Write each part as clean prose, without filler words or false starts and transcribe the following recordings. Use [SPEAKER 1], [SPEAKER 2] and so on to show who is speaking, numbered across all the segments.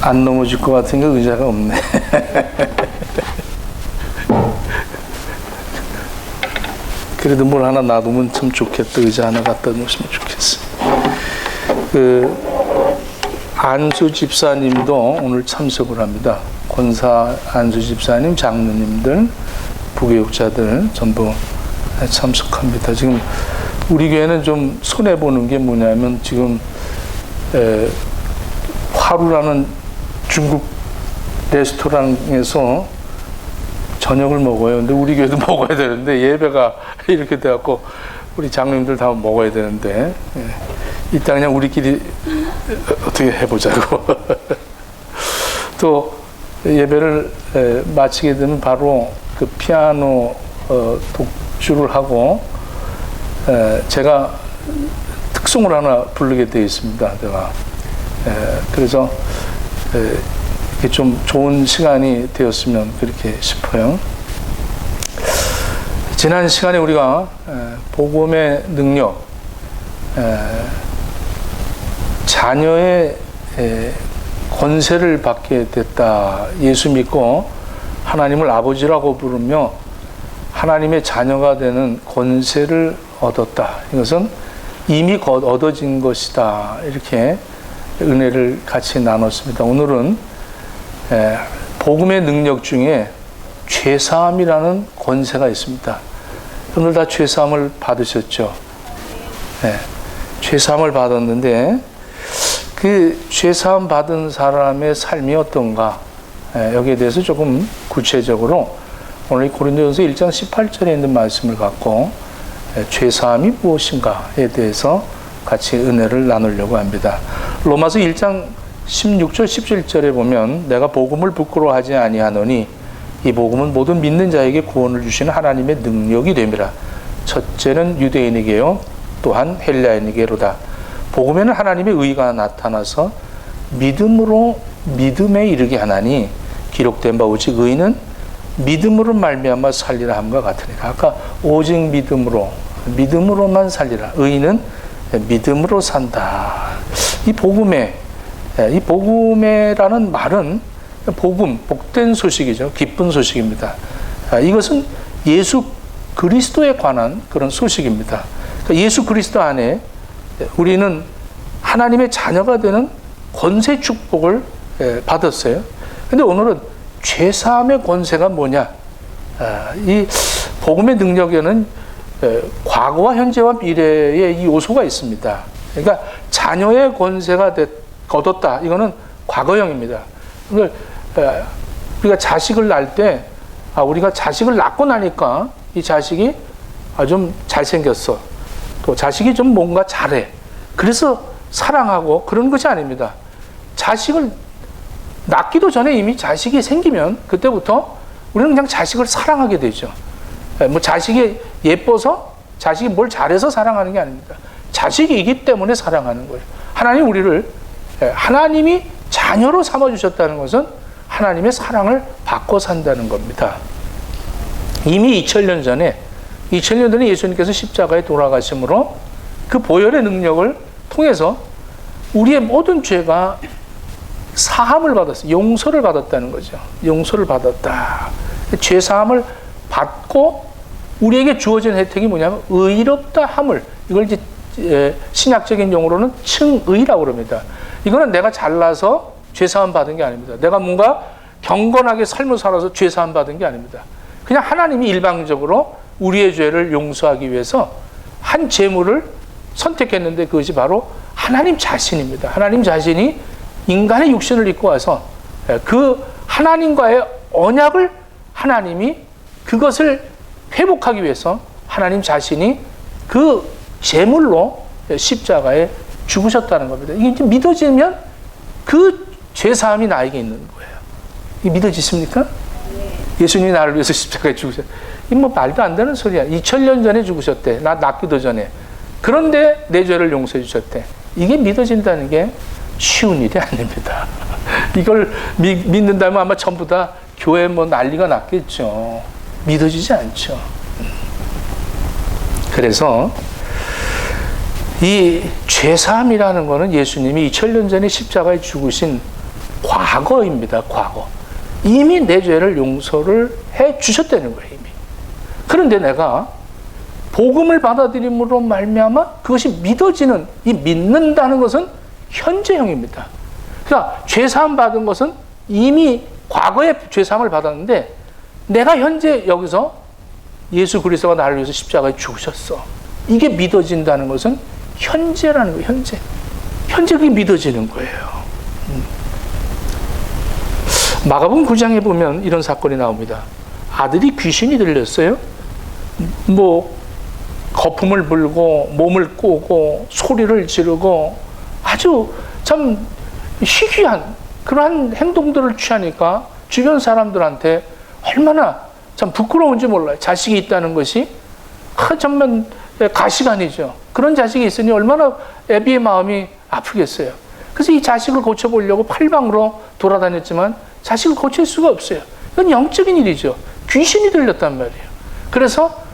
[SPEAKER 1] 안 넘어질 것 같으니까 의자가 없네. 그래도 뭘 하나 놔두면 참 좋겠다. 의자 하나 갖다 놓으시면 좋겠어. 안수 집사님도 오늘 참석을 합니다. 권사 안수 집사님, 장로님들, 부교육자들 전부 참석합니다. 지금 우리 교회는 좀 손해보는 게 뭐냐면 지금 화루라는 중국 레스토랑에서 저녁을 먹어요. 근데 우리 교회도 먹어야 되는데 예배가 이렇게 돼갖고 우리 장로님들 다 먹어야 되는데 이따 그냥 우리끼리 어떻게 해보자고. 또 예배를 마치게 되면 바로 그 피아노 독주를 하고 제가 특송을 하나 부르게 되어 있습니다. 제가 그래서 이렇게 좀 좋은 시간이 되었으면 그렇게 싶어요. 지난 시간에 우리가 복음의 능력, 자녀의 권세를 받게 됐다. 예수 믿고 하나님을 아버지라고 부르며 하나님의 자녀가 되는 권세를 얻었다. 이것은 이미 얻어진 것이다. 이렇게 은혜를 같이 나눴습니다. 오늘은 복음의 능력 중에 죄사함이라는 권세가 있습니다. 오늘 다 죄사함을 받으셨죠? 죄사함을 받았는데 그 죄사함 받은 사람의 삶이 어떤가? 여기에 대해서 조금 구체적으로 오늘 고린도전서 1장 18절에 있는 말씀을 갖고 죄사함이 무엇인가에 대해서 같이 은혜를 나누려고 합니다. 로마서 1장 16절 17절에 보면 내가 복음을 부끄러워하지 아니하노니 이 복음은 모든 믿는 자에게 구원을 주시는 하나님의 능력이 됨이라. 첫째는 유대인에게요 또한 헬라인에게로다. 복음에는 하나님의 의가 나타나서 믿음으로 믿음에 이르게 하나니 기록된 바 오직 의인은 믿음으로 말미암아 살리라 함과 같으니라. 아까 오직 믿음으로만 살리라. 의인은 믿음으로 산다. 이 복음에라는 말은 복음, 복된 소식이죠. 기쁜 소식입니다. 이것은 예수 그리스도에 관한 그런 소식입니다. 그러니까 예수 그리스도 안에 우리는 하나님의 자녀가 되는 권세 축복을 받았어요. 근데 오늘은 죄사함의 권세가 뭐냐? 이 복음의 능력에는 과거와 현재와 미래의 이 요소가 있습니다. 그러니까 자녀의 권세가 얻었다. 이거는 과거형입니다. 우리가 자식을 낳을 때, 우리가 자식을 낳고 나니까 이 자식이 좀 잘생겼어. 또 자식이 좀 뭔가 잘해. 그래서 사랑하고 그런 것이 아닙니다. 자식을 낳기도 전에 이미 자식이 생기면 그때부터 우리는 그냥 자식을 사랑하게 되죠. 뭐 자식이 예뻐서 자식이 뭘 잘해서 사랑하는 게 아닙니다. 자식이기 때문에 사랑하는 거예요. 하나님 우리를 하나님이 자녀로 삼아주셨다는 것은 하나님의 사랑을 받고 산다는 겁니다. 이미 2000년 전에 예수님께서 십자가에 돌아가심으로 그 보혈의 능력을 통해서 우리의 모든 죄가 사함을 받았어요. 용서를 받았다는 거죠. 용서를 받았다. 죄 사함을 받고 우리에게 주어진 혜택이 뭐냐면 의롭다 함을, 이걸 이제 신약적인 용어로는 칭의라고 그럽니다. 이거는 내가 잘나서 죄 사함 받은 게 아닙니다. 내가 뭔가 경건하게 삶을 살아서 죄 사함 받은 게 아닙니다. 그냥 하나님이 일방적으로 우리의 죄를 용서하기 위해서 한 제물을 선택했는데 그것이 바로 하나님 자신입니다. 하나님 자신이 인간의 육신을 입고 와서 그 하나님과의 언약을 하나님이 그것을 회복하기 위해서 하나님 자신이 그 제물로 십자가에 죽으셨다는 겁니다. 이게 이제 믿어지면 그 죄사함이 나에게 있는 거예요. 이게 믿어지십니까? 예수님이 나를 위해서 십자가에 죽으셨다. 이 뭐 말도 안 되는 소리야. 2000년 전에 죽으셨대. 나 낳기도 전에. 그런데 내 죄를 용서해 주셨대. 이게 믿어진다는 게 쉬운 일이 아닙니다. 이걸 믿는다면 아마 전부 다 교회 뭐 난리가 났겠죠. 믿어지지 않죠. 그래서 이 죄사함이라는 것은 예수님이 2000년 전에 십자가에 죽으신 과거입니다. 과거. 이미 내 죄를 용서를 해 주셨다는 거예요. 이미. 그런데 내가 복음을 받아들임으로 말미암아 그것이 믿어지는, 이 믿는다는 것은 현재형입니다. 그러니까 죄사함 받은 것은 이미 과거에 죄사함을 받았는데 내가 현재 여기서 예수 그리스도가 나를 위해서 십자가에 죽으셨어. 이게 믿어진다는 것은 현재라는 거예요. 현재. 현재 그게 믿어지는 거예요. 마가복음 9장에 보면 이런 사건이 나옵니다. 아들이 귀신이 들렸어요. 거품을 불고 몸을 꼬고 소리를 지르고 아주 참 희귀한 그러한 행동들을 취하니까 주변 사람들한테 얼마나 참 부끄러운지 몰라요. 자식이 있다는 것이 정말 가시관이죠. 그런 자식이 있으니 얼마나 애비의 마음이 아프겠어요. 그래서 이 자식을 고쳐보려고 팔방으로 돌아다녔지만 자식을 고칠 수가 없어요. 이건 영적인 일이죠. 귀신이 들렸단 말이에요. 그래서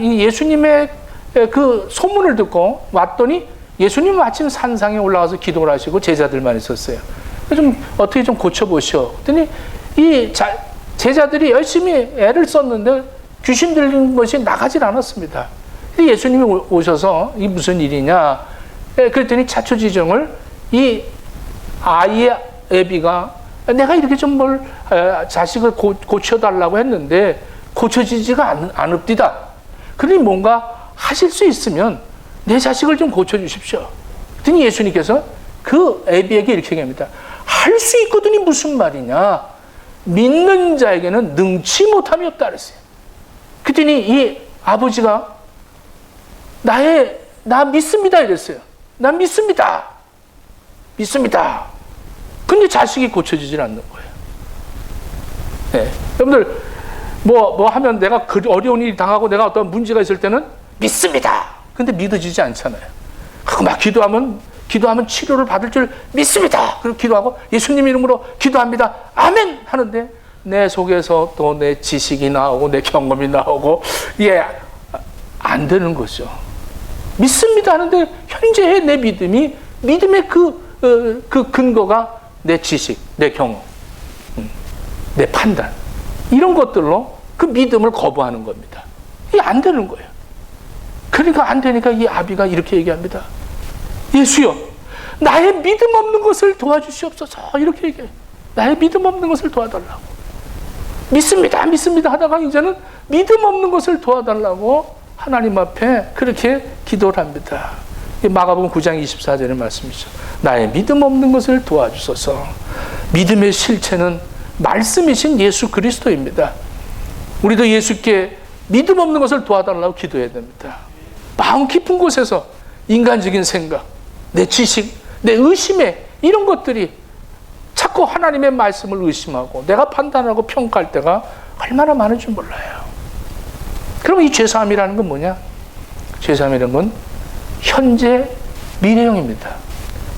[SPEAKER 1] 이 예수님의 그 소문을 듣고 왔더니 예수님은 마침 산상에 올라가서 기도를 하시고 제자들만 있었어요. 어떻게 좀 고쳐보시오. 그랬더니 이 제자들이 열심히 애를 썼는데 귀신 들린 것이 나가질 않았습니다. 예수님이 오셔서 이 무슨 일이냐. 그랬더니 자초지종을 이 아이의 애비가 내가 이렇게 좀 자식을 고쳐달라고 했는데 고쳐지지가 않읍디다. 그러니 뭔가 하실 수 있으면 내 자식을 좀 고쳐주십시오. 그랬더니 예수님께서 그 애비에게 이렇게 얘기합니다. 할 수 있거든이 무슨 말이냐. 믿는 자에게는 능치 못함이 없다 그랬어요. 그랬더니 이 아버지가 나 믿습니다 이랬어요. 나 믿습니다. 믿습니다. 근데 자식이 고쳐지질 않는 거예요. 네. 여러분들 하면 내가 어려운 일이 당하고 내가 어떤 문제가 있을 때는 믿습니다. 근데 믿어지지 않잖아요. 그리고 막 기도하면 치료를 받을 줄 믿습니다. 그리고 기도하고 예수님 이름으로 기도합니다. 아멘 하는데 내 속에서 또 내 지식이 나오고 내 경험이 나오고 안 되는 거죠. 믿습니다 하는데 현재의 내 믿음의 그 근거가 내 지식, 내 경험, 내 판단 이런 것들로 그 믿음을 거부하는 겁니다. 이게 안 되는 거예요. 그러니까 안 되니까 이 아비가 이렇게 얘기합니다. 예수여, 나의 믿음 없는 것을 도와주시옵소서. 이렇게 얘기해요. 나의 믿음 없는 것을 도와달라고. 믿습니다 하다가 이제는 믿음 없는 것을 도와달라고 하나님 앞에 그렇게 기도를 합니다. 마가복음 9장 24절의 말씀이죠. 나의 믿음 없는 것을 도와주소서. 믿음의 실체는 말씀이신 예수 그리스도입니다. 우리도 예수께 믿음 없는 것을 도와달라고 기도해야 됩니다. 마음 깊은 곳에서 인간적인 생각, 내 지식, 내 의심에 이런 것들이 자꾸 하나님의 말씀을 의심하고 내가 판단하고 평가할 때가 얼마나 많은 줄 몰라요. 그럼 이 죄사함이라는 건 뭐냐? 죄사함이라는 건 현재 미래형입니다.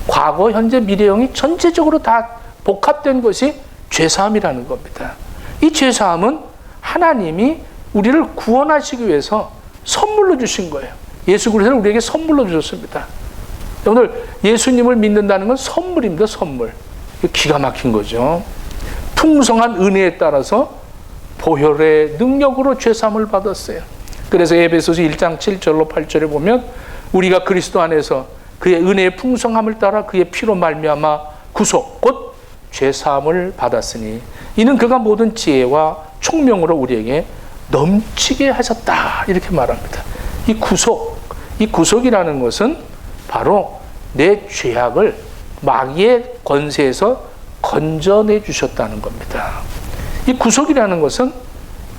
[SPEAKER 1] 과거, 현재, 미래형이 전체적으로 다 복합된 것이 죄사함이라는 겁니다. 이 죄사함은 하나님이 우리를 구원하시기 위해서 선물로 주신 거예요. 예수 그리스도를 우리에게 선물로 주셨습니다. 오늘 예수님을 믿는다는 건 선물입니다. 선물. 기가 막힌 거죠. 풍성한 은혜에 따라서 보혈의 능력으로 죄사함을 받았어요. 그래서 에베소서 1장 7절로 8절에 보면 우리가 그리스도 안에서 그의 은혜의 풍성함을 따라 그의 피로 말미암아 구속 곧 죄사함을 받았으니 이는 그가 모든 지혜와 총명으로 우리에게 넘치게 하셨다. 이렇게 말합니다. 이 구속이라는 것은 바로 내 죄악을 마귀의 권세에서 건져내 주셨다는 겁니다. 이 구속이라는 것은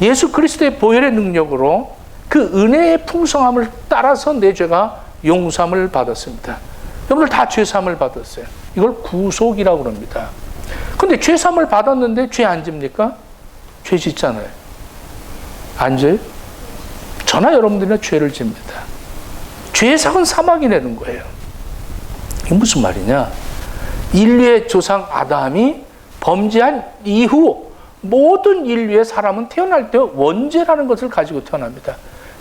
[SPEAKER 1] 예수 그리스도의 보혈의 능력으로 그 은혜의 풍성함을 따라서 내 죄가 용서함을 받았습니다. 여러분들 다 죄사함을 받았어요. 이걸 구속이라고 합니다. 근데 죄사함을 받았는데 죄 안 집니까? 죄 짓잖아요. 안 져요? 저나 여러분들이나 죄를 집니다. 죄의 삭은 사망이 되는 거예요. 이게 무슨 말이냐? 인류의 조상 아담이 범죄한 이후 모든 인류의 사람은 태어날 때 원죄라는 것을 가지고 태어납니다.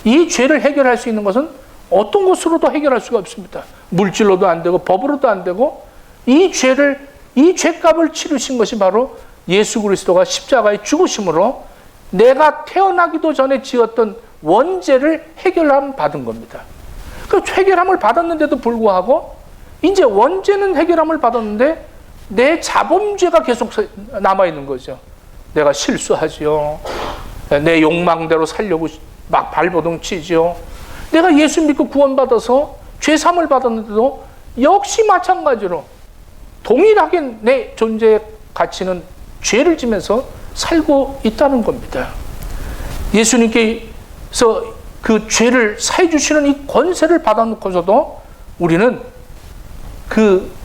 [SPEAKER 1] 이 죄를 해결할 수 있는 것은 어떤 것으로도 해결할 수가 없습니다. 물질로도 안 되고 법으로도 안 되고 이 죄값을 치르신 것이 바로 예수 그리스도가 십자가에 죽으심으로 내가 태어나기도 전에 지었던 원죄를 해결함 받은 겁니다. 그 해결함을 받았는데도 불구하고 이제 원죄는 해결함을 받았는데 내 자범죄가 계속 남아있는 거죠. 내가 실수하지요. 내 욕망대로 살려고 막 발버둥 치지요. 내가 예수 믿고 구원받아서 죄사함을 받았는데도 역시 마찬가지로 동일하게 내 존재의 가치는 죄를 지면서 살고 있다는 겁니다. 예수님께서 그 죄를 사해 주시는 이 권세를 받아놓고서도 우리는 그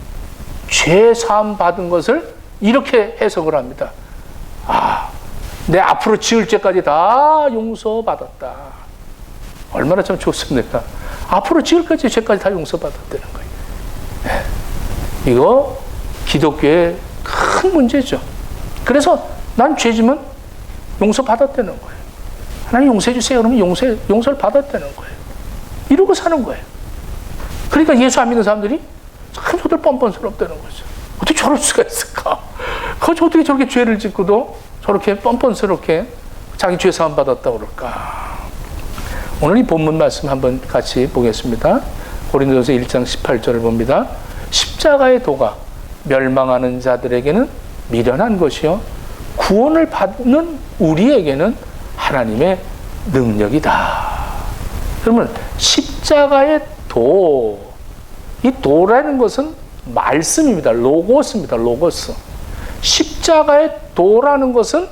[SPEAKER 1] 죄 사함 받은 것을 이렇게 해석을 합니다. 내 앞으로 지을 죄까지 다 용서받았다. 얼마나 참 좋습니까? 앞으로 지을 죄까지 다 용서받았다는 거예요. 네. 이거 기독교의 큰 문제죠. 그래서 난 죄지면 용서받았다는 거예요. 하나님 용서해 주세요. 그러면 용서를 받았다는 거예요. 이러고 사는 거예요. 그러니까 예수 안 믿는 사람들이 참 저들 뻔뻔스럽다는 거죠. 어떻게 저럴 수가 있을까? 어떻게 저렇게 죄를 짓고도 저렇게 뻔뻔스럽게 자기 죄 사함 받았다고 그럴까? 오늘 이 본문 말씀 한번 같이 보겠습니다. 고린도전서 1장 18절을 봅니다. 십자가의 도가 멸망하는 자들에게는 미련한 것이요 구원을 받는 우리에게는 하나님의 능력이다. 그러면 십자가의 도, 이 도라는 것은 말씀입니다. 로고스입니다. 로고스. 십자가의 도라는 것은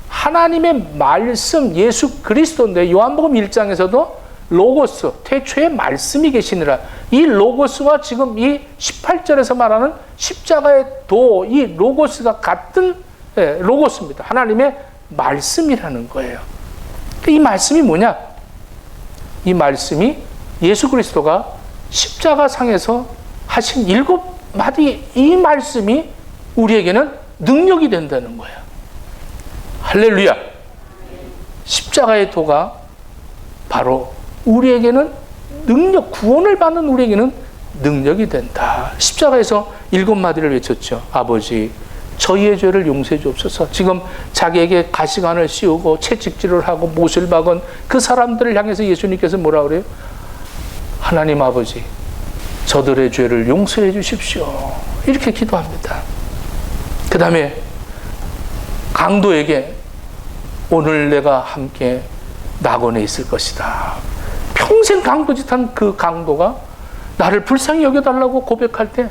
[SPEAKER 1] 하나님의 말씀, 예수 그리스도인데 요한복음 1장에서도 로고스, 태초에 말씀이 계시니라. 이 로고스와 지금 이 18절에서 말하는 십자가의 도, 이 로고스가 같은 로고스입니다. 하나님의 말씀이라는 거예요. 이 말씀이 뭐냐? 이 말씀이 예수 그리스도가 십자가 상에서 하신 7마디 이 말씀이 우리에게는 능력이 된다는 거예요. 할렐루야. 십자가의 도가 바로 우리에게는 능력, 구원을 받는 우리에게는 능력이 된다. 십자가에서 7마디를 외쳤죠. 아버지, 저희의 죄를 용서해 주옵소서. 지금 자기에게 가시관을 씌우고 채찍질을 하고 못을 박은 그 사람들을 향해서 예수님께서 뭐라 그래요? 하나님 아버지, 저들의 죄를 용서해 주십시오. 이렇게 기도합니다. 그 다음에 강도에게 오늘 내가 함께 낙원에 있을 것이다. 평생 강도짓한 그 강도가 나를 불쌍히 여겨달라고 고백할 때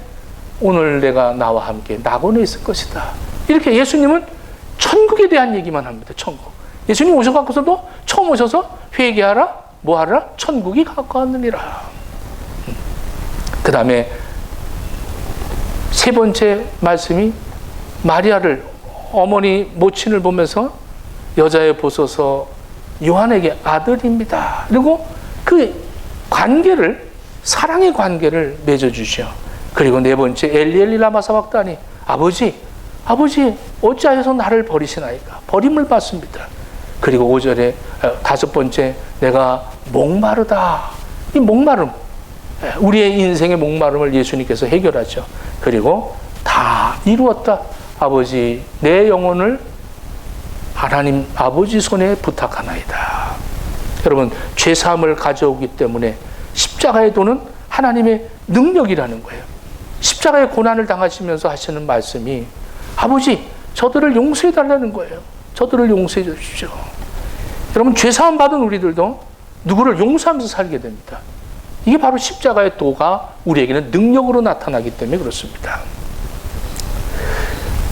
[SPEAKER 1] 오늘 내가 나와 함께 낙원에 있을 것이다. 이렇게 예수님은 천국에 대한 얘기만 합니다. 천국. 예수님 오셔갖고서도 처음 오셔서 회개하라, 뭐하라? 천국이 가까웠느니라. 그 다음에 세 번째 말씀이 마리아를, 어머니 모친을 보면서 여자의 보소서 요한에게 아들입니다. 그리고 그 관계를, 사랑의 관계를 맺어주시오. 그리고 네 번째, 엘리 라마 사박다니, 아버지 어찌하여서 나를 버리시나이까? 버림을 받습니다. 그리고 5절에 다섯 번째, 내가 목마르다. 이 목마름, 우리의 인생의 목마름을 예수님께서 해결하죠. 그리고 다 이루었다. 아버지, 내 영혼을 하나님 아버지 손에 부탁하나이다. 여러분, 죄사함을 가져오기 때문에 십자가의 도는 하나님의 능력이라는 거예요. 십자가의 고난을 당하시면서 하시는 말씀이 아버지, 저들을 용서해 달라는 거예요. 저들을 용서해 주십시오. 여러분, 죄사함 받은 우리들도 누구를 용서하면서 살게 됩니다. 이게 바로 십자가의 도가 우리에게는 능력으로 나타나기 때문에 그렇습니다.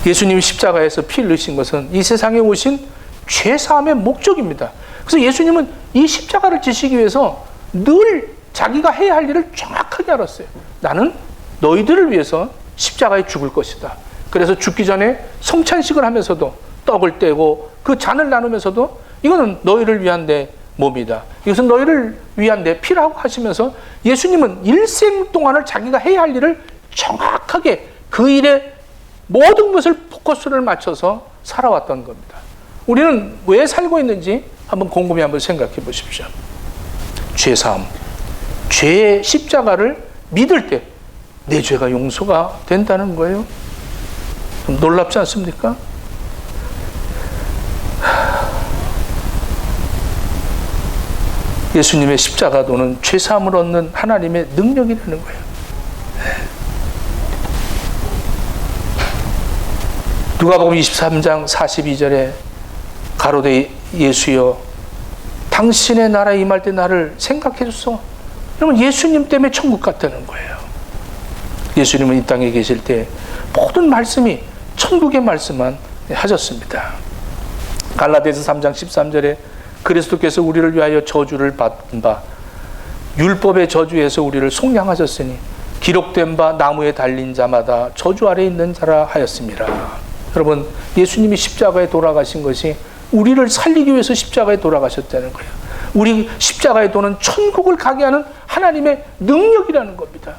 [SPEAKER 1] 예수님이 십자가에서 피 흘리신 것은 이 세상에 오신 죄사함의 목적입니다. 그래서 예수님은 이 십자가를 지시기 위해서 늘 자기가 해야 할 일을 정확하게 알았어요. 나는 너희들을 위해서 십자가에 죽을 것이다. 그래서 죽기 전에 성찬식을 하면서도 떡을 떼고 그 잔을 나누면서도 이거는 너희를 위한 내 몸이다. 이것은 너희를 위한 내 피라고 하시면서 예수님은 일생 동안을 자기가 해야 할 일을 정확하게 그 일에 모든 것을 포커스를 맞춰서 살아왔던 겁니다. 우리는 왜 살고 있는지 한번 곰곰이 한번 생각해 보십시오. 죄사함, 죄의 십자가를 믿을 때 내 죄가 용서가 된다는 거예요. 좀 놀랍지 않습니까? 예수님의 십자가도는 죄사함을 얻는 하나님의 능력이라는 거예요. 누가복음 23장 42절에 가로되 예수여 당신의 나라에 임할 때 나를 생각해 줬어. 여러분, 예수님 때문에 천국 갔다는 거예요. 예수님은 이 땅에 계실 때 모든 말씀이 천국의 말씀만 하셨습니다. 갈라디아서 3장 13절에 그리스도께서 우리를 위하여 저주를 받은 바 율법의 저주에서 우리를 속량하셨으니 기록된 바 나무에 달린 자마다 저주 아래 있는 자라 하였습니다. 여러분, 예수님이 십자가에 돌아가신 것이 우리를 살리기 위해서 십자가에 돌아가셨다는 거예요. 우리 십자가의 도는 천국을 가게 하는 하나님의 능력이라는 겁니다.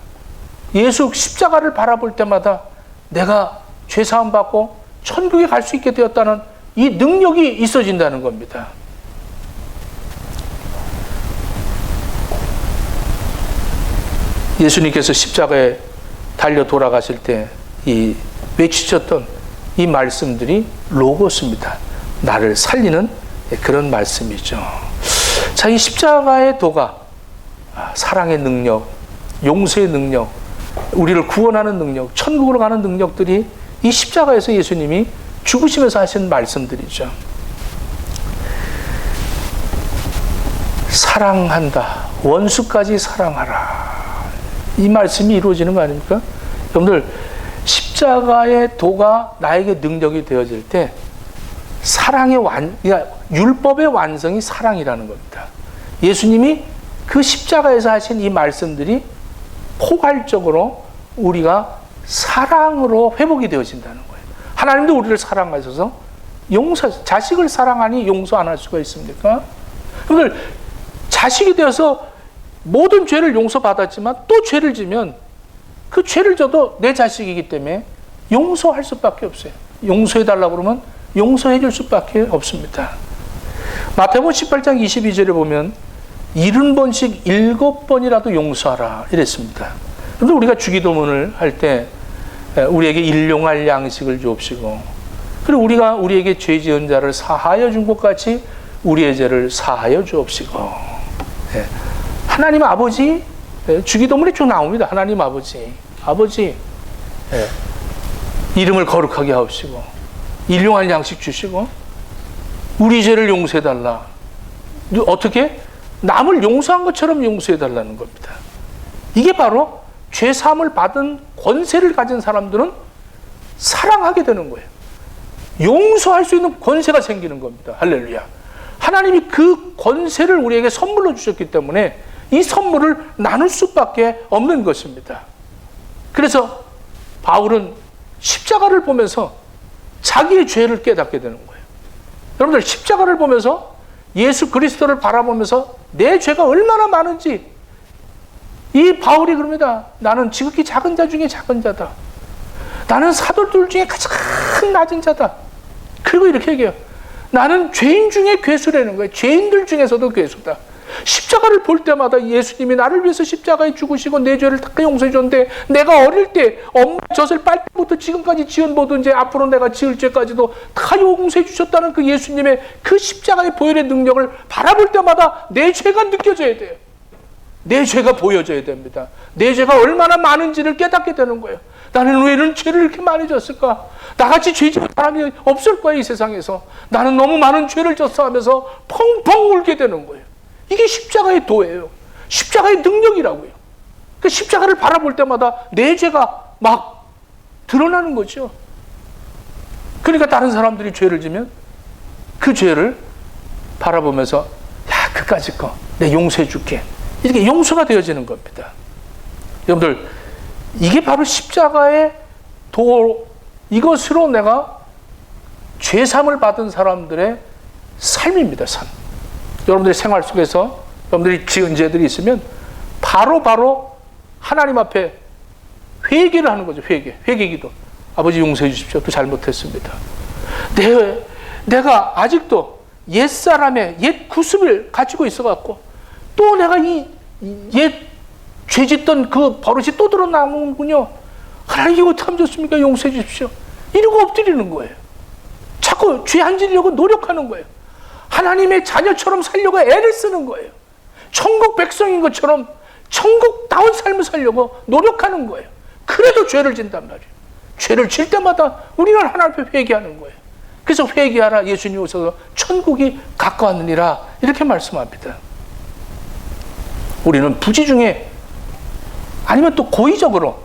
[SPEAKER 1] 예수 십자가를 바라볼 때마다 내가 죄사함 받고 천국에 갈 수 있게 되었다는 이 능력이 있어진다는 겁니다. 예수님께서 십자가에 달려 돌아가실 때 이 외치셨던 이 말씀들이 로고스입니다. 나를 살리는 그런 말씀이죠. 자, 이 십자가의 도가 사랑의 능력, 용서의 능력, 우리를 구원하는 능력, 천국으로 가는 능력들이 이 십자가에서 예수님이 죽으시면서 하신 말씀들이죠. 사랑한다. 원수까지 사랑하라. 이 말씀이 이루어지는 거 아닙니까? 여러분들, 십자가의 도가 나에게 능력이 되어질 때 사랑의 율법의 완성이 사랑이라는 겁니다. 예수님이 그 십자가에서 하신 이 말씀들이 포괄적으로 우리가 사랑으로 회복이 되어진다는 거예요. 하나님도 우리를 사랑하셔서 자식을 사랑하니 용서 안 할 수가 있습니까? 그런데 자식이 되어서 모든 죄를 용서받았지만 또 죄를 지면 그 죄를 져도 내 자식이기 때문에 용서할 수밖에 없어요. 용서해달라고 그러면 용서해 줄 수밖에 없습니다. 마태복음 18장 22절에 보면 70번씩 7번이라도 용서하라 이랬습니다. 그런데 우리가 주기도문을 할 때 우리에게 일용할 양식을 주옵시고 그리고 우리가 우리에게 죄 지은 자를 사하여 준 것 같이 우리의 죄를 사하여 주옵시고. 하나님 아버지, 주기도문에 쭉 나옵니다. 하나님 아버지 이름을 거룩하게 하옵시고 일용할 양식 주시고 우리 죄를 용서해달라. 어떻게? 남을 용서한 것처럼 용서해달라는 겁니다. 이게 바로 죄사함을 받은 권세를 가진 사람들은 사랑하게 되는 거예요. 용서할 수 있는 권세가 생기는 겁니다. 할렐루야. 하나님이 그 권세를 우리에게 선물로 주셨기 때문에 이 선물을 나눌 수밖에 없는 것입니다. 그래서 바울은 십자가를 보면서 자기의 죄를 깨닫게 되는 거예요. 여러분들, 십자가를 보면서 예수 그리스도를 바라보면서 내 죄가 얼마나 많은지 이 바울이 그럽니다. 나는 지극히 작은 자 중에 작은 자다. 나는 사도들 중에 가장 낮은 자다. 그리고 이렇게 얘기해요. 나는 죄인 중에 괴수라는 거예요. 죄인들 중에서도 괴수다. 십자가를 볼 때마다 예수님이 나를 위해서 십자가에 죽으시고 내 죄를 다 용서해 줬는데 내가 어릴 때 엄마 젖을 빨 때부터 지금까지 지은 모든 죄, 앞으로 내가 지을 죄까지도 다 용서해 주셨다는 그 예수님의 그 십자가의 보혈의 능력을 바라볼 때마다 내 죄가 느껴져야 돼요. 내 죄가 보여져야 됩니다. 내 죄가 얼마나 많은지를 깨닫게 되는 거예요. 나는 왜 이런 죄를 이렇게 많이 졌을까? 나같이 죄 지은 사람이 없을 거야, 이 세상에서. 나는 너무 많은 죄를 졌어 하면서 펑펑 울게 되는 거예요. 이게 십자가의 도예요. 십자가의 능력이라고요. 그 십자가를 바라볼 때마다 내 죄가 막 드러나는 거죠. 그러니까 다른 사람들이 죄를 지면 그 죄를 바라보면서 야, 그까짓 거 내가 용서해 줄게. 이렇게 용서가 되어지는 겁니다. 여러분들, 이게 바로 십자가의 도, 이것으로 내가 죄삼을 받은 사람들의 삶입니다. 삶. 여러분들의 생활 속에서 여러분들이 지은 죄들이 있으면 바로 하나님 앞에 회개를 하는 거죠. 회개기도. 아버지 용서해 주십시오. 또 잘못했습니다. 내가 아직도 옛사람의 옛 구습을 가지고 있어갖고 또 내가 이 옛 죄 짓던 그 버릇이 또 드러나는군요. 하나님 이거 어떻게 하면 좋습니까? 용서해 주십시오. 이러고 엎드리는 거예요. 자꾸 죄 안 지려고 노력하는 거예요. 하나님의 자녀처럼 살려고 애를 쓰는 거예요. 천국 백성인 것처럼 천국다운 삶을 살려고 노력하는 거예요. 그래도 죄를 진단 말이에요. 죄를 질 때마다 우리는 하나님 앞에 회개하는 거예요. 그래서 회개하라. 예수님이 오셔서 천국이 가까웠느니라 이렇게 말씀합니다. 우리는 부지 중에 아니면 또 고의적으로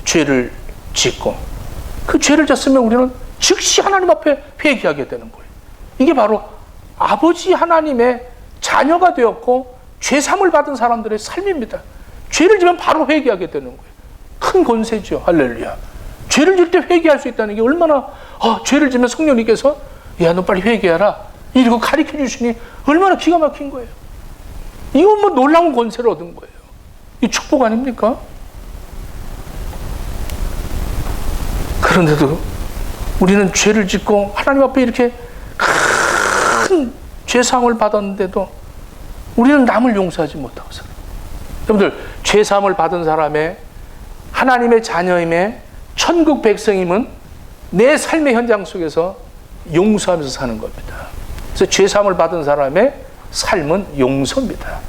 [SPEAKER 1] 죄를 짓고 그 죄를 졌으면 우리는 즉시 하나님 앞에 회개하게 되는 거예요. 이게 바로 아버지 하나님의 자녀가 되었고 죄삼을 받은 사람들의 삶입니다. 죄를 지면 바로 회개하게 되는 거예요. 큰 권세죠. 할렐루야. 죄를 질 때 회개할 수 있다는 게 얼마나 죄를 지면 성령님께서 야, 너 빨리 회개하라 이러고 가르쳐 주시니 얼마나 기가 막힌 거예요. 이건 뭐 놀라운 권세를 얻은 거예요. 이 축복 아닙니까? 그런데도 우리는 죄를 짓고 하나님 앞에 이렇게 큰 죄사함을 받았는데도 우리는 남을 용서하지 못하고 살아요. 여러분들, 죄사함을 받은 사람의 하나님의 자녀임의 천국 백성임은 내 삶의 현장 속에서 용서하면서 사는 겁니다. 그래서 죄사함을 받은 사람의 삶은 용서입니다.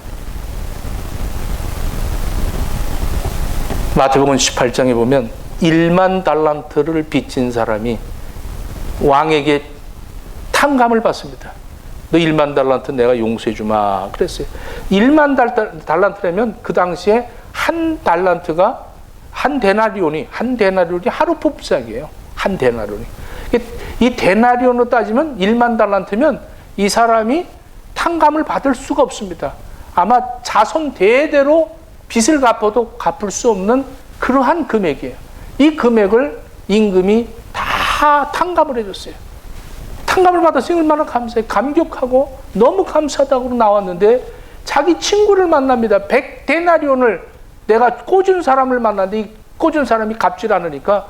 [SPEAKER 1] 마태복음 18장에 보면 1만 달란트를 빚진 사람이 왕에게 탕감을 받습니다. 너 1만 달란트 내가 용서해 주마 그랬어요. 1만 달란트라면 그 당시에 한 달란트가 한 데나리온이 하루 품삯이에요. 한 데나리온이. 이 데나리온으로 따지면 1만 달란트면 이 사람이 탕감을 받을 수가 없습니다. 아마 자손 대대로 빚을 갚아도 갚을 수 없는 그러한 금액이에요. 이 금액을 임금이 다 탕감을 해줬어요. 탕감을 받았으니 얼마나 감사해. 감격하고 너무 감사하다고 나왔는데 자기 친구를 만납니다. 100데나리온을 내가 꽂은 사람을 만났는데 이 꽂은 사람이 갚질 않으니까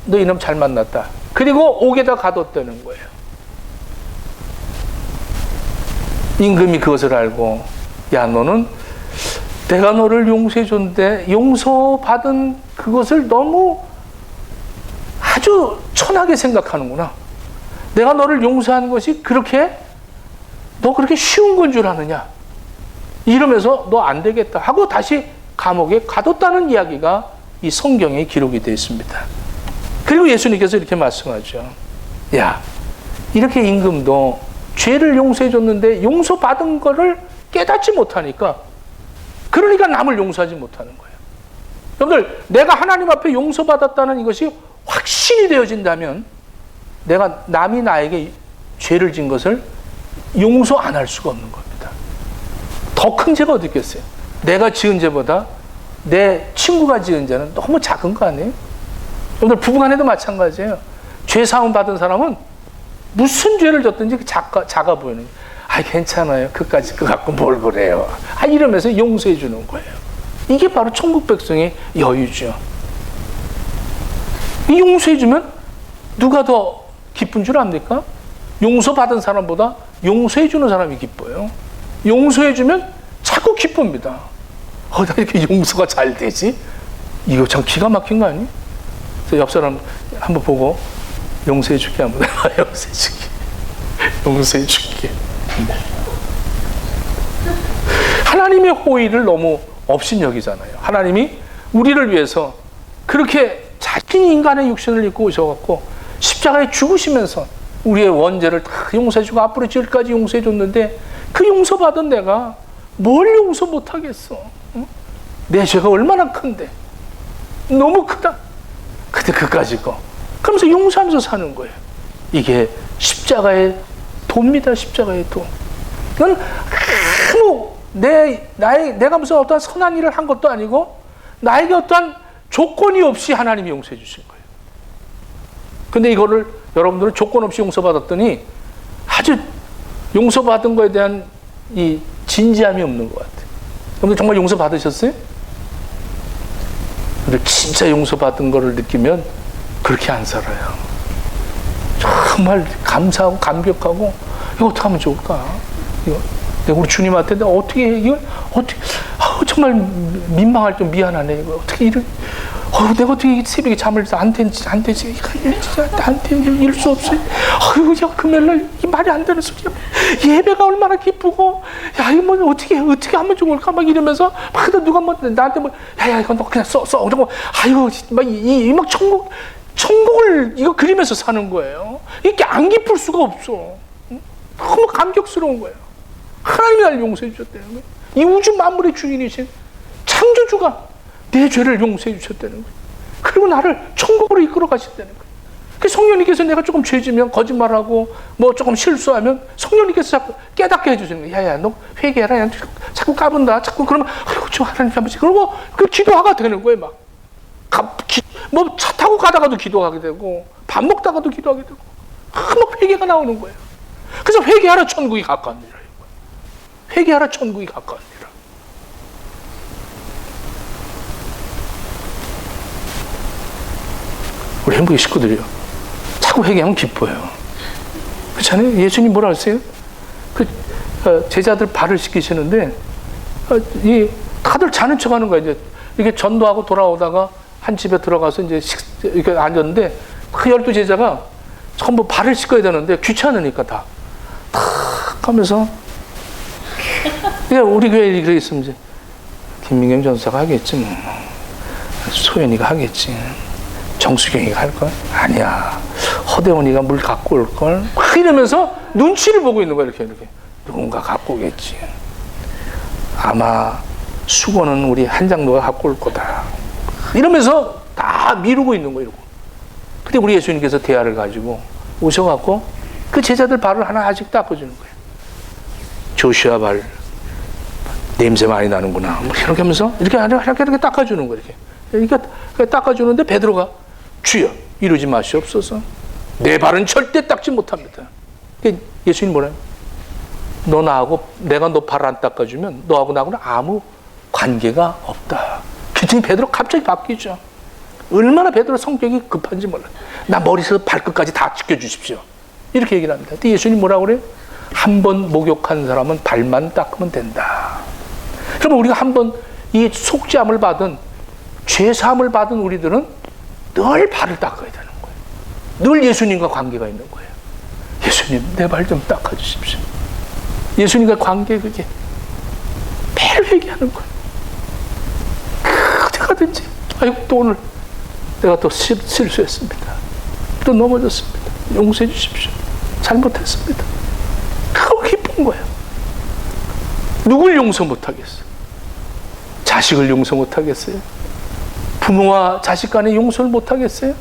[SPEAKER 1] 너 이놈 잘 만났다. 그리고 옥에다 가뒀다는 거예요. 임금이 그것을 알고 야, 너는 내가 너를 용서해 줬는데 용서받은 그것을 너무 아주 천하게 생각하는구나. 내가 너를 용서한 것이 너 그렇게 쉬운 건 줄 아느냐. 이러면서 너 안 되겠다 하고 다시 감옥에 가뒀다는 이야기가 이 성경에 기록이 되어 있습니다. 그리고 예수님께서 이렇게 말씀하죠. 야, 이렇게 임금도 죄를 용서해 줬는데 용서받은 거를 깨닫지 못하니까 그러니까 남을 용서하지 못하는 거예요. 여러분들, 내가 하나님 앞에 용서받았다는 이것이 확신이 되어진다면 내가 남이 나에게 죄를 진 것을 용서 안 할 수가 없는 겁니다. 더 큰 죄가 어디 있겠어요? 내가 지은 죄보다 내 친구가 지은 죄는 너무 작은 거 아니에요? 여러분들, 부부간에도 마찬가지예요. 죄 사함 받은 사람은 무슨 죄를 졌든지 작아 보이는 거예요. 아, 괜찮아요. 그까짓 거 갖고 뭘 그래요. 이러면서 용서해 주는 거예요. 이게 바로 천국 백성의 여유죠. 이 용서해 주면 누가 더 기쁜 줄 압니까? 용서받은 사람보다 용서해 주는 사람이 기뻐요. 용서해 주면 자꾸 기쁩니다. 나 이렇게 용서가 잘 되지? 이거 참 기가 막힌 거 아니에요? 그래서 옆 사람 한번 보고 용서해 줄게 한번 해봐. 용서해 줄게. 용서해 줄게. 하나님의 호의를 너무 업신여기잖아요. 하나님이 우리를 위해서 그렇게 자신이 인간의 육신을 입고 오셔갖고 십자가에 죽으시면서 우리의 원죄를 다 용서해주고 앞으로 지을까지 용서해줬는데 그 용서받은 내가 뭘 용서 못하겠어. 응? 내 죄가 얼마나 큰데 너무 크다. 근데 그까짓 거 그러면서 용서하면서 사는 거예요. 이게 십자가의 도입니다. 십자가의 도. 그건 아무 내가 무슨 어떠한 선한 일을 한 것도 아니고 나에게 어떠한 조건이 없이 하나님이 용서해 주신 거예요. 근데 이거를 여러분들은 조건 없이 용서받았더니 아주 용서받은 거에 대한 이 진지함이 없는 것 같아요. 여러분들 정말 용서받으셨어요? 근데 진짜 용서받은 거를 느끼면 그렇게 안 살아요. 정말 감사하고 감격하고 이거 어떻게 하면 좋을까? 이거 내가 우리 주님한테 내가 어떻게 정말 민망할 좀 미안하네. 이거 어떻게 이런, 내가 어떻게 새벽에 잠을 안 되지, 안 되지. 이럴 수 없어. 야, 금요일날 이 말이 안 되는 소리야. 예배가 얼마나 기쁘고, 야, 이거 뭐 어떻게 하면 좋을까? 막 이러면서, 막 누가 뭐 나한테 뭐, 야, 이거 너 그냥 써. 그러고, 아이고, 막 천국을 이거 그리면서 사는 거예요. 이렇게 안 기쁠 수가 없어. 너무 감격스러운 거예요. 하나님이 나를 용서해 주셨다는 거예요. 이 우주 만물의 주인이신 창조주가 내 죄를 용서해 주셨다는 거예요. 그리고 나를 천국으로 이끌어 가신다는 거예요. 그 성령님께서 내가 조금 죄지면, 거짓말하고 뭐 조금 실수하면 성령님께서 자꾸 깨닫게 해주시는 거예요. 야야, 너 회개해라. 야, 자꾸 까분다. 자꾸 그러면 아이고 저 하나님 아버지. 그러고 그 기도하가 되는 거예요. 막 뭐 차 타고 가다가도 기도하게 되고 밥 먹다가도 기도하게 되고 막 회개가 나오는 거예요. 그래서 회개하라, 천국이 가까우니라. 회개하라, 천국이 가까우니라. 우리 행복의 식구들이요, 자꾸 회개하면 기뻐요. 그렇잖아요. 예수님 뭐라 하세요? 제자들 발을 씻기시는데 다들 자는 척하는 거예요. 이제 이게 전도하고 돌아오다가 한 집에 들어가서 이제 이렇게 앉았는데 그 12제자가 전부 발을 씻어야 되는데 귀찮으니까 다 하면서, 우리 교회에 그래 있으면 이제 김민경 전사가 하겠지, 뭐 소연이가 하겠지, 정수경이가 할걸? 아니야, 허대원이가 물 갖고 올걸? 막 이러면서 눈치를 보고 있는 거야. 이렇게 누군가 갖고 오겠지. 아마 수건은 우리 한장로가 갖고 올 거다. 이러면서 다 미루고 있는 거예요. 근데 우리 예수님께서 대화를 가지고 오셔갖고 그 제자들 발을 하나씩 닦아주는 거예요. 조슈아 발 냄새 많이 나는구나, 뭐 이렇게 하면서 이렇게 닦아주는 거예요. 이렇게 닦아주는데 베드로가, 주여 이러지 마시옵소서, 내 발은 절대 닦지 못합니다. 예수님 뭐래요? 내가 너 발 안 닦아주면 너하고 나하고는 아무 관계가 없다. 그랬더니 베드로 갑자기 바뀌죠. 얼마나 베드로 성격이 급한지 몰라요. 나 머리에서 발끝까지 다 지켜주십시오, 이렇게 얘기를 합니다. 근데 예수님 뭐라고 그래요? 한 번 목욕한 사람은 발만 닦으면 된다. 그러면 우리가 한 번 이 속죄함을 받은, 죄사함을 받은 우리들은 늘 발을 닦아야 되는 거예요. 늘 예수님과 관계가 있는 거예요. 예수님, 내 발 좀 닦아주십시오. 예수님과 관계, 그게 매일 회개하는 거예요. 어디가든지, 아이고 또 오늘 내가 또 실수했습니다, 또 넘어졌습니다, 용서해 주십시오, 잘못했습니다. 그거 기쁜 거예요. 누굴 용서 못하겠어요? 자식을 용서 못하겠어요? 부모와 자식 간에 용서를 못하겠어요?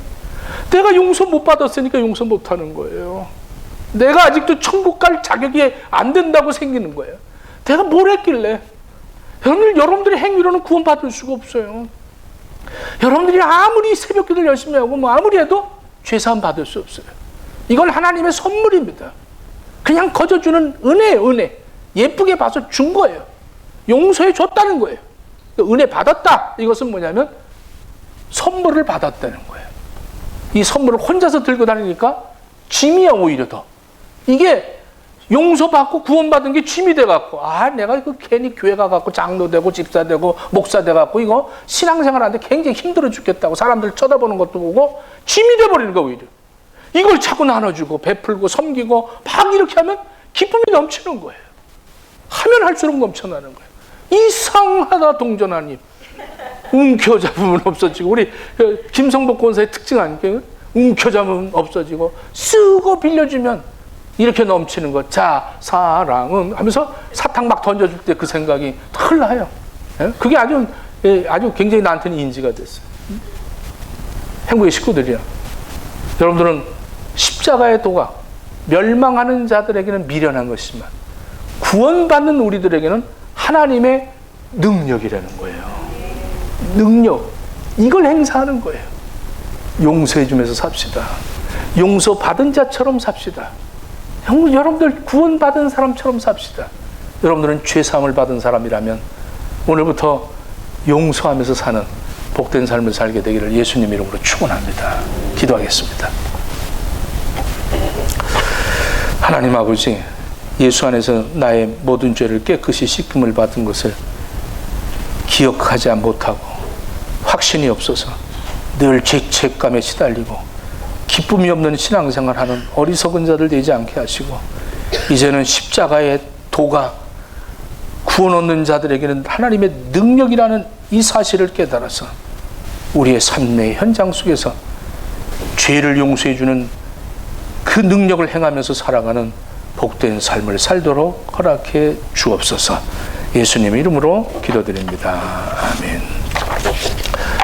[SPEAKER 1] 내가 용서 못 받았으니까 용서 못하는 거예요. 내가 아직도 천국 갈 자격이 안 된다고 생기는 거예요. 내가 뭘 했길래? 여러분들의 행위로는 구원받을 수가 없어요. 여러분들이 아무리 새벽기도를 열심히 하고 뭐 아무리 해도 죄사함 받을 수 없어요. 이건 하나님의 선물입니다. 그냥 거저주는 은혜예요. 은혜. 예쁘게 봐서 준 거예요. 용서해 줬다는 거예요. 은혜 받았다, 이것은 뭐냐면 선물을 받았다는 거예요. 이 선물을 혼자서 들고 다니니까 짐이야. 오히려 더 이게 용서받고 구원받은 게 짐이 돼갖고, 내가 이거 괜히 교회 가갖고 장로 되고 집사 되고 목사 돼갖고 이거 신앙생활하는데 굉장히 힘들어 죽겠다고 사람들 쳐다보는 것도 보고 짐이 돼버리는 거야. 오히려 이걸 자꾸 나눠주고 베풀고 섬기고 막 이렇게 하면 기쁨이 넘치는 거예요. 하면 할수록 넘쳐나는 거예요. 이상하다, 동전하님. 움켜잡으면 없어지고, 우리 김성복 권사의 특징 아니에요? 움켜잡으면 없어지고, 쓰고 빌려주면 이렇게 넘치는 것. 자, 사랑은 하면서 사탕 막 던져줄 때 그 생각이 흘러요. 그게 아주 굉장히 나한테는 인지가 됐어요. 행복의 식구들이야. 여러분들은 십자가의 도가 멸망하는 자들에게는 미련한 것이지만 구원받는 우리들에게는 하나님의 능력이라는 거예요. 능력. 이걸 행사하는 거예요. 용서해주면서 삽시다. 용서받은 자처럼 삽시다. 여러분들 구원받은 사람처럼 삽시다. 여러분들은 죄사함을 받은 사람이라면 오늘부터 용서하면서 사는 복된 삶을 살게 되기를 예수님 이름으로 축원합니다. 기도하겠습니다. 하나님 아버지, 예수 안에서 나의 모든 죄를 깨끗이 씻김을 받은 것을 기억하지 못하고 확신이 없어서 늘 죄책감에 시달리고 기쁨이 없는 신앙생활하는 어리석은 자들 되지 않게 하시고, 이제는 십자가의 도가 구원 얻는 자들에게는 하나님의 능력이라는 이 사실을 깨달아서 우리의 삶의 현장 속에서 죄를 용서해 주는 그 능력을 행하면서 살아가는 복된 삶을 살도록 허락해 주옵소서. 예수님의 이름으로 기도드립니다. 아멘.